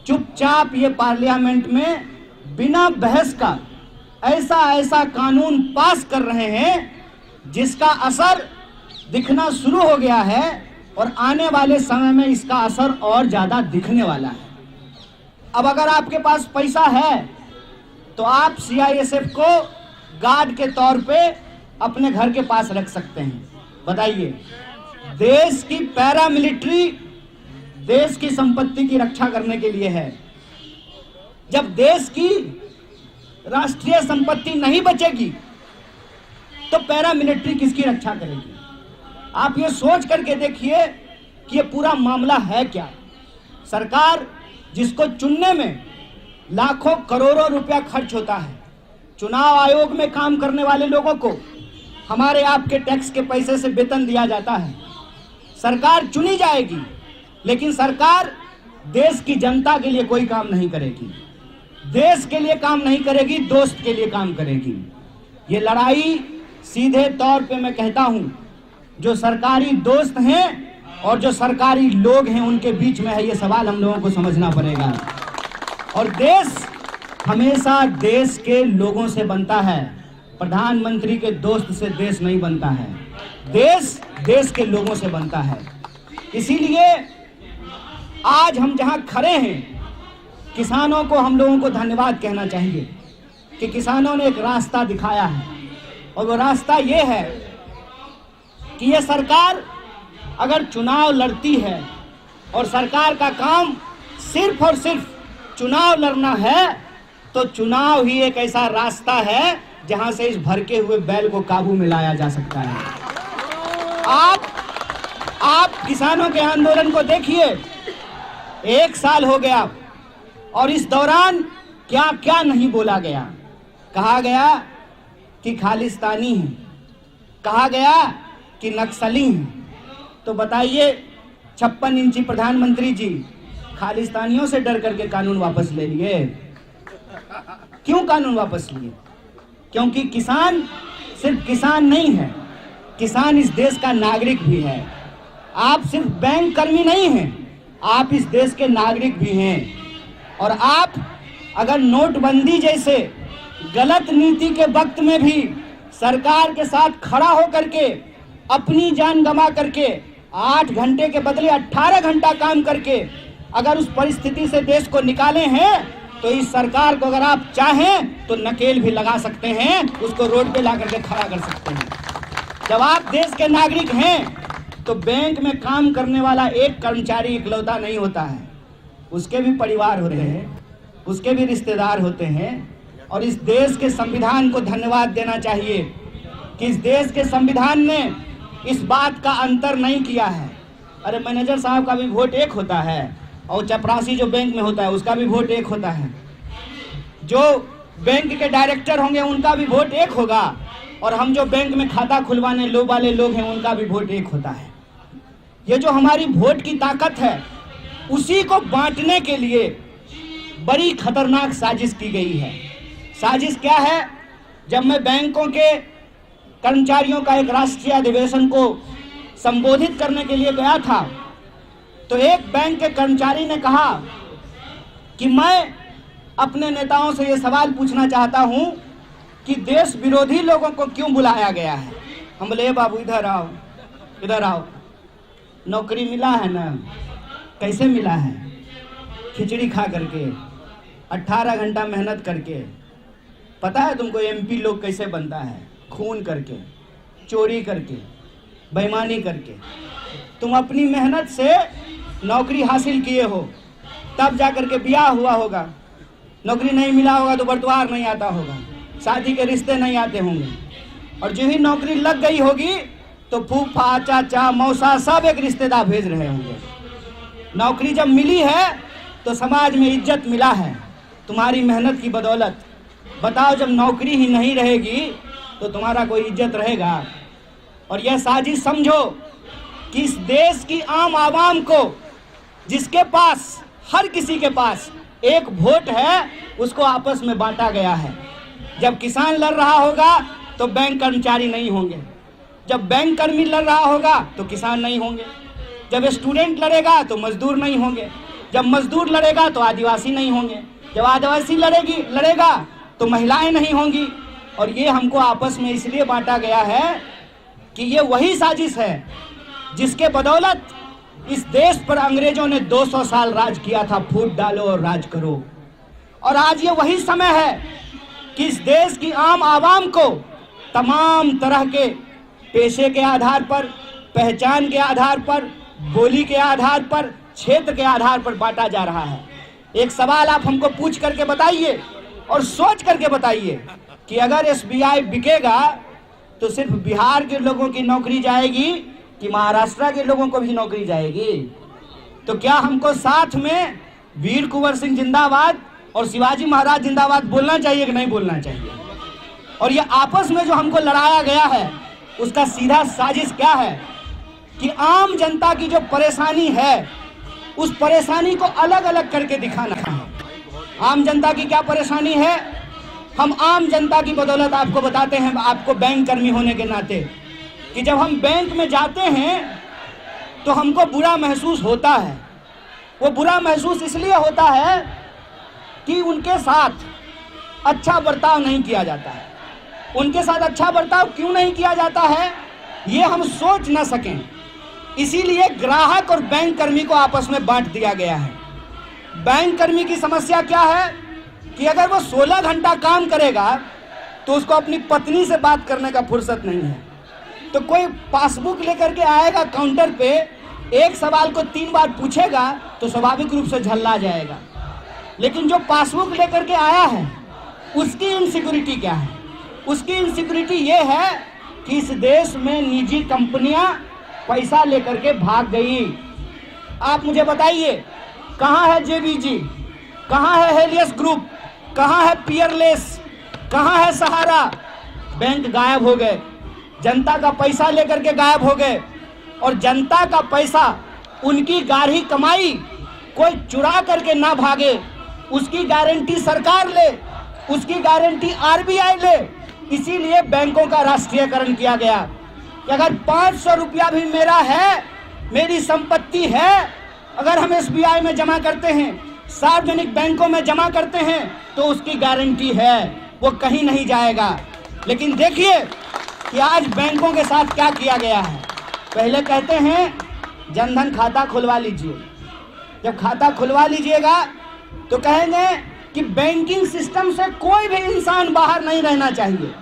चुपचाप ये पार्लियामेंट में बिना बहस का ऐसा ऐसा कानून पास कर रहे हैं जिसका असर दिखना शुरू हो गया है और आने वाले समय में इसका असर और ज्यादा दिखने वाला है। अब अगर आपके पास पैसा है तो आप सीआईएसएफ को गार्ड के तौर पे अपने घर के पास रख सकते हैं। बताइए, देश की पैरामिलिट्री देश की संपत्ति की रक्षा करने के लिए है। जब देश की राष्ट्रीय संपत्ति नहीं बचेगी तो पैरामिलिट्री किसकी रक्षा करेगी? आप ये सोच करके देखिए कि ये पूरा मामला है क्या। सरकार जिसको चुनने में लाखों करोड़ों रुपया खर्च होता है, चुनाव आयोग में काम करने वाले लोगों को हमारे आपके टैक्स के पैसे से वेतन दिया जाता है। सरकार चुनी जाएगी लेकिन सरकार देश की जनता के लिए कोई काम नहीं करेगी, देश के लिए काम नहीं करेगी, दोस्त के लिए काम करेगी। ये लड़ाई सीधे तौर पे मैं कहता हूं जो सरकारी दोस्त हैं और जो सरकारी लोग हैं उनके बीच में है। ये सवाल हम लोगों को समझना पड़ेगा। और देश हमेशा देश के लोगों से बनता है, प्रधानमंत्री के दोस्त से देश नहीं बनता है। देश देश के लोगों से बनता है। इसीलिए आज हम जहां खड़े हैं, किसानों को हम लोगों को धन्यवाद कहना चाहिए कि किसानों ने एक रास्ता दिखाया है और वो रास्ता ये है कि ये सरकार अगर चुनाव लड़ती है और सरकार का काम सिर्फ और सिर्फ चुनाव लड़ना है तो चुनाव ही एक ऐसा रास्ता है जहां से इस भड़के हुए बैल को काबू में लाया जा सकता है। आप किसानों के आंदोलन को देखिए, 1 साल हो गया और इस दौरान क्या क्या नहीं बोला गया। कहा गया कि खालिस्तानी हैं, कहा गया कि नक्सली हैं। तो बताइए 56 इंची प्रधानमंत्री जी खालिस्तानियों से डर करके कानून वापस ले लिए। क्यों कानून वापस लिए? क्योंकि किसान सिर्फ किसान नहीं है, किसान इस देश का नागरिक भी है। आप सिर्फ बैंक कर्मी नहीं हैं, आप इस देश के नागरिक भी हैं। और आप अगर नोटबंदी जैसे गलत नीति के वक्त में भी सरकार के साथ खड़ा होकर के अपनी जान गंवा करके 8 घंटे के बदले 18 घंटा काम करके अगर उस परिस्थिति से देश को निकाले हैं तो इस सरकार को अगर आप चाहें तो नकेल भी लगा सकते हैं, उसको रोड पे ला करके खड़ा कर सकते हैं। जब आप देश के नागरिक हैं तो बैंक में काम करने वाला एक कर्मचारी इकलौता नहीं होता है, उसके भी परिवार होते हैं, उसके भी रिश्तेदार होते हैं। और इस देश के संविधान को धन्यवाद देना चाहिए कि इस देश के संविधान ने इस बात का अंतर नहीं किया है। अरे मैनेजर साहब का भी वोट एक होता है और चपरासी जो बैंक में होता है उसका भी वोट एक होता है, जो बैंक के डायरेक्टर होंगे उनका भी वोट एक होगा और हम जो बैंक में खाता खुलवाने वाले लोग हैं उनका भी वोट एक होता है। ये जो हमारी वोट की ताकत है उसी को बांटने के लिए बड़ी खतरनाक साजिश की गई है। साजिश क्या है? जब मैं बैंकों के कर्मचारियों का एक राष्ट्रीय अधिवेशन को संबोधित करने के लिए गया था तो एक बैंक के कर्मचारी ने कहा कि मैं अपने नेताओं से ये सवाल पूछना चाहता हूं कि देश विरोधी लोगों को क्यों बुलाया गया है। हम बोले बाबू इधर आओ, इधर आओ, नौकरी मिला है ना? कैसे मिला है? खिचड़ी खा करके, 18 घंटा मेहनत करके। पता है तुमको एमपी लोग कैसे बनता है? खून करके, चोरी करके, बेईमानी करके। तुम अपनी मेहनत से नौकरी हासिल किए हो तब जा करके ब्याह हुआ होगा, नौकरी नहीं मिला होगा तो बटुआर नहीं आता होगा, शादी के रिश्ते नहीं आते होंगे, और जो ही नौकरी लग गई होगी तो फूफा, चाचा, मौसा सब एक रिश्तेदार भेज रहे होंगे। नौकरी जब मिली है तो समाज में इज्जत मिला है तुम्हारी मेहनत की बदौलत। बताओ जब नौकरी ही नहीं रहेगी तो तुम्हारा कोई इज्जत रहेगा? और यह साजिश समझो कि इस देश की आम आवाम को, जिसके पास, हर किसी के पास एक वोट है, उसको आपस में बांटा गया है। जब किसान लड़ रहा होगा तो बैंक कर्मचारी नहीं होंगे, जब बैंक कर्मी लड़ रहा होगा तो किसान नहीं होंगे, जब स्टूडेंट लड़ेगा तो मजदूर नहीं होंगे, जब मजदूर लड़ेगा तो आदिवासी नहीं होंगे, जब आदिवासी लड़ेगा तो महिलाएं नहीं होंगी। और ये हमको आपस में इसलिए बांटा गया है कि ये वही साजिश है जिसके बदौलत इस देश पर अंग्रेजों ने 200 साल राज किया था। फूट डालो और राज करो। और आज ये वही समय है कि इस देश की आम आवाम को तमाम तरह के पेशे के आधार पर, पहचान के आधार पर, बोली के आधार पर, क्षेत्र के आधार पर बांटा जा रहा है। एक सवाल आप हमको पूछ करके बताइए और सोच करके बताइए कि अगर एसबीआई बिकेगा तो सिर्फ बिहार के लोगों की नौकरी जाएगी कि महाराष्ट्र के लोगों को भी नौकरी जाएगी? तो क्या हमको साथ में वीर कुंवर सिंह जिंदाबाद और शिवाजी महाराज जिंदाबाद बोलना चाहिए कि नहीं बोलना चाहिए? और ये आपस में जो हमको लड़ाया गया है उसका सीधा साजिश क्या है कि आम जनता की जो परेशानी है उस परेशानी को अलग अलग करके दिखाना है। आम जनता की क्या परेशानी है, हम आम जनता की बदौलत आपको बताते हैं, आपको बैंक कर्मी होने के नाते, कि जब हम बैंक में जाते हैं तो हमको बुरा महसूस होता है। वो बुरा महसूस इसलिए होता है कि उनके साथ अच्छा बर्ताव नहीं किया जाता है। उनके साथ अच्छा बर्ताव क्यों नहीं किया जाता है ये हम सोच ना सकें, इसीलिए ग्राहक और बैंक कर्मी को आपस में बांट दिया गया है। बैंक कर्मी की समस्या क्या है कि अगर वो 16 घंटा काम करेगा तो उसको अपनी पत्नी से बात करने का फुर्सत नहीं है। तो कोई पासबुक लेकर के आएगा काउंटर पे, एक सवाल को 3 बार पूछेगा तो स्वाभाविक रूप से झल्ला जाएगा। लेकिन जो पासबुक लेकर के आया है उसकी इनसिक्योरिटी क्या है? उसकी इनसिक्योरिटी ये है कि इस देश में निजी कंपनियां पैसा लेकर के भाग गई। आप मुझे बताइए, कहाँ है जेबीजी, कहाँ है हेलियस ग्रुप, कहाँ है पियरलेस, कहाँ है सहारा? बैंक गायब हो गए, जनता का पैसा लेकर के गायब हो गए। और जनता का पैसा, उनकी गाढ़ी कमाई कोई चुरा करके ना भागे, उसकी गारंटी सरकार ले, उसकी गारंटी आरबीआई ले। इसीलिए बैंकों का राष्ट्रीयकरण किया गया कि अगर 500 रुपया भी मेरा है, मेरी संपत्ति है, अगर हम एसबीआई में जमा करते हैं, सार्वजनिक बैंकों में जमा करते हैं तो उसकी गारंटी है, वो कहीं नहीं जाएगा। लेकिन देखिए कि आज बैंकों के साथ क्या किया गया है। पहले कहते हैं जनधन खाता खुलवा लीजिए, जब खाता खुलवा लीजिएगा तो कहेंगे कि बैंकिंग सिस्टम से कोई भी इंसान बाहर नहीं रहना चाहिए,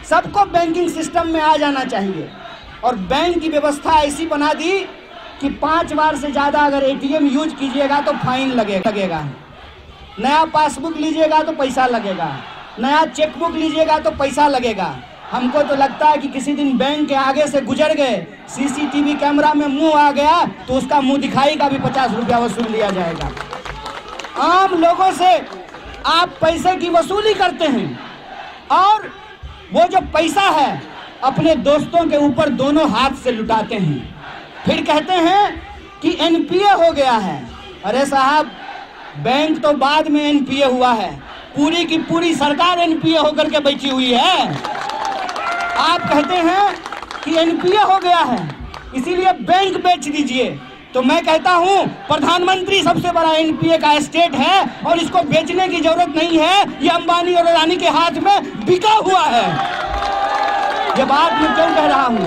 सबको बैंकिंग सिस्टम में आ जाना चाहिए। और बैंक की व्यवस्था ऐसी बना दी कि 5 बार से ज़्यादा अगर एटीएम यूज कीजिएगा तो फाइन लगेगा, नया पासबुक लीजिएगा तो पैसा लगेगा, नया चेकबुक लीजिएगा तो पैसा लगेगा। हमको तो लगता है कि किसी दिन बैंक के आगे से गुजर गए, सीसीटीवी कैमरा में मुंह आ गया तो उसका मुंह दिखाई का भी 50 रुपया वसूल लिया जाएगा। आम लोगों से आप पैसे की वसूली करते हैं और वो जो पैसा है अपने दोस्तों के ऊपर दोनों हाथ से लुटाते हैं। फिर कहते हैं कि एनपीए हो गया है। अरे साहब, बैंक तो बाद में एनपीए हुआ है, पूरी की पूरी सरकार एनपीए होकर के बैठी हुई है। आप कहते हैं कि एनपीए हो गया है इसीलिए बैंक बेच दीजिए, तो मैं कहता हूं प्रधानमंत्री सबसे बड़ा एनपीए का एस्टेट है और इसको बेचने की जरूरत नहीं है, ये अंबानी और अडानी के हाथ में बिका हुआ है। यह बात मैं क्यों कह रहा हूं?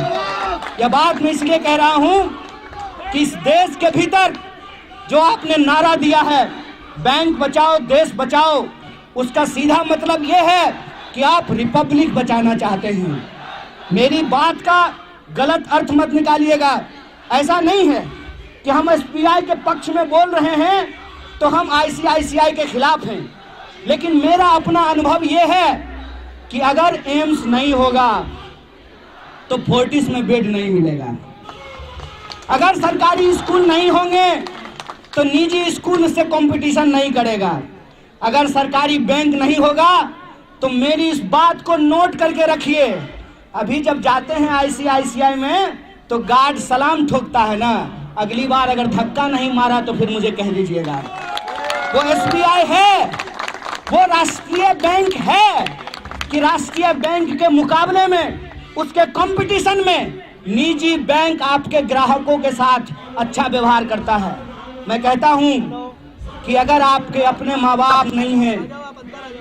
यह बात मैं इसलिए कह रहा हूं कि इस देश के भीतर जो आपने नारा दिया है बैंक बचाओ देश बचाओ, उसका सीधा मतलब यह है कि आप रिपब्लिक बचाना चाहते हैं। मेरी बात का गलत अर्थ मत निकालिएगा। ऐसा नहीं है कि हम एसबीआई के पक्ष में बोल रहे हैं तो हम आईसीआईसीआई के खिलाफ हैं, लेकिन मेरा अपना अनुभव यह है कि अगर एम्स नहीं होगा तो फोर्टिस में बेड नहीं मिलेगा, अगर सरकारी स्कूल नहीं होंगे तो निजी स्कूल से कंपटीशन नहीं करेगा, अगर सरकारी बैंक नहीं होगा तो मेरी इस बात को नोट करके रखिए। अभी जब जाते हैं आईसीआईसीआई में तो गार्ड सलाम ठोकता है ना, अगली बार अगर धक्का नहीं मारा तो फिर मुझे कह दीजिएगा। वो एसबीआई है, वो राष्ट्रीय बैंक है कि राष्ट्रीय बैंक के मुकाबले में, उसके कंपटीशन में निजी बैंक आपके ग्राहकों के साथ अच्छा व्यवहार करता है। मैं कहता हूं कि अगर आपके अपने माँ बाप नहीं है,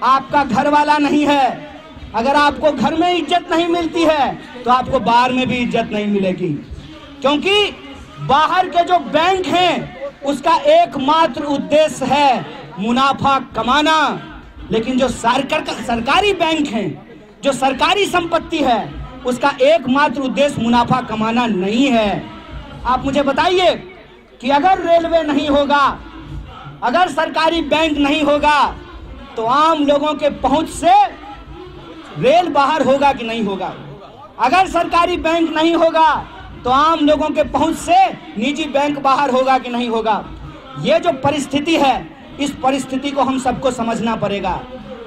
आपका घर वाला नहीं है, अगर आपको घर में इज्जत नहीं मिलती है तो आपको बाहर में भी इज्जत नहीं मिलेगी। क्योंकि बाहर के जो बैंक हैं उसका एकमात्र उद्देश्य है मुनाफा कमाना, लेकिन जो सरकारी बैंक हैं, जो सरकारी संपत्ति है, उसका एकमात्र उद्देश्य मुनाफा कमाना नहीं है। आप मुझे बताइए कि अगर रेलवे नहीं होगा, अगर सरकारी बैंक नहीं होगा तो आम लोगों के पहुंच से रेल बाहर होगा कि नहीं होगा? अगर सरकारी बैंक नहीं होगा तो आम लोगों के पहुंच से निजी बैंक बाहर होगा कि नहीं होगा? ये जो परिस्थिति है, इस परिस्थिति को हम सबको समझना पड़ेगा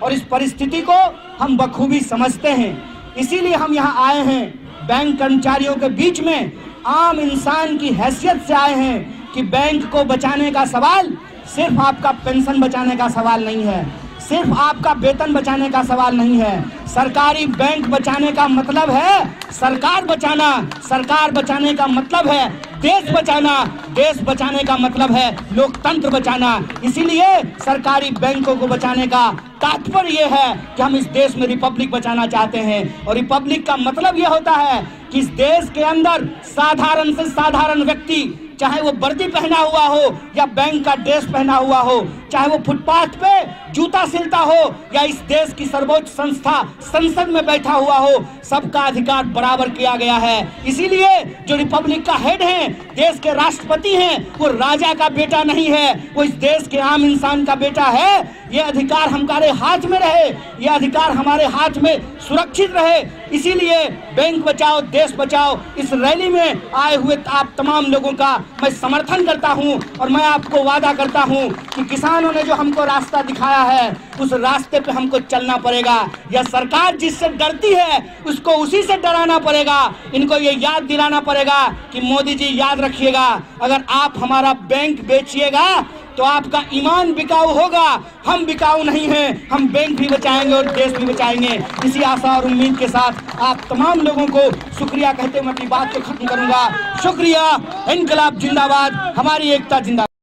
और इस परिस्थिति को हम बखूबी समझते हैं। इसीलिए हम यहाँ आए हैं, बैंक कर्मचारियों के बीच में आम इंसान की हैसियत से आए हैं कि बैंक को बचाने का सवाल सिर्फ आपका पेंशन बचाने का सवाल नहीं है, सिर्फ आपका वेतन बचाने का सवाल नहीं है। सरकारी बैंक बचाने का मतलब है सरकार बचाना, सरकार बचाने का मतलब है देश बचाना, देश बचाने का मतलब है लोकतंत्र बचाना। इसीलिए सरकारी बैंकों को बचाने का तात्पर्य यह है कि हम इस देश में रिपब्लिक बचाना चाहते हैं। और रिपब्लिक का मतलब यह होता है कि इस देश के अंदर साधारण से साधारण व्यक्ति, चाहे वो वर्दी पहना हुआ हो या बैंक का ड्रेस पहना हुआ हो, चाहे वो फुटपाथ पे जूता सिलता हो या इस देश की सर्वोच्च संस्था संसद में बैठा हुआ हो, सबका अधिकार बराबर किया गया है। इसीलिए जो रिपब्लिक का हेड है, देश के राष्ट्रपति हैं, वो राजा का बेटा नहीं है, वो इस देश के आम इंसान का बेटा है। ये अधिकार हमारे हाथ में रहे, ये अधिकार हमारे हाथ में सुरक्षित रहे। इसीलिए बैंक बचाओ देश बचाओ इस रैली में आए हुए आप तमाम लोगों का मैं समर्थन करता हूं और मैं आपको वादा करता हूं कि किसानों ने जो हमको रास्ता दिखाया है उस रास्ते पे हमको चलना पड़ेगा। या सरकार जिससे डरती है उसको उसी से डराना पड़ेगा। इनको ये याद दिलाना पड़ेगा कि मोदी जी याद रखिएगा, अगर आप हमारा बैंक बेचिएगा तो आपका ईमान बिकाऊ होगा। हम बिकाऊ नहीं हैं, हम बैंक भी बचाएंगे और देश भी बचाएंगे। इसी आशा और उम्मीद के साथ आप तमाम लोगों को शुक्रिया कहते हुए अपनी बात को खत्म करूंगा। शुक्रिया। इनकलाब जिंदाबाद, हमारी एकता जिंदाबाद।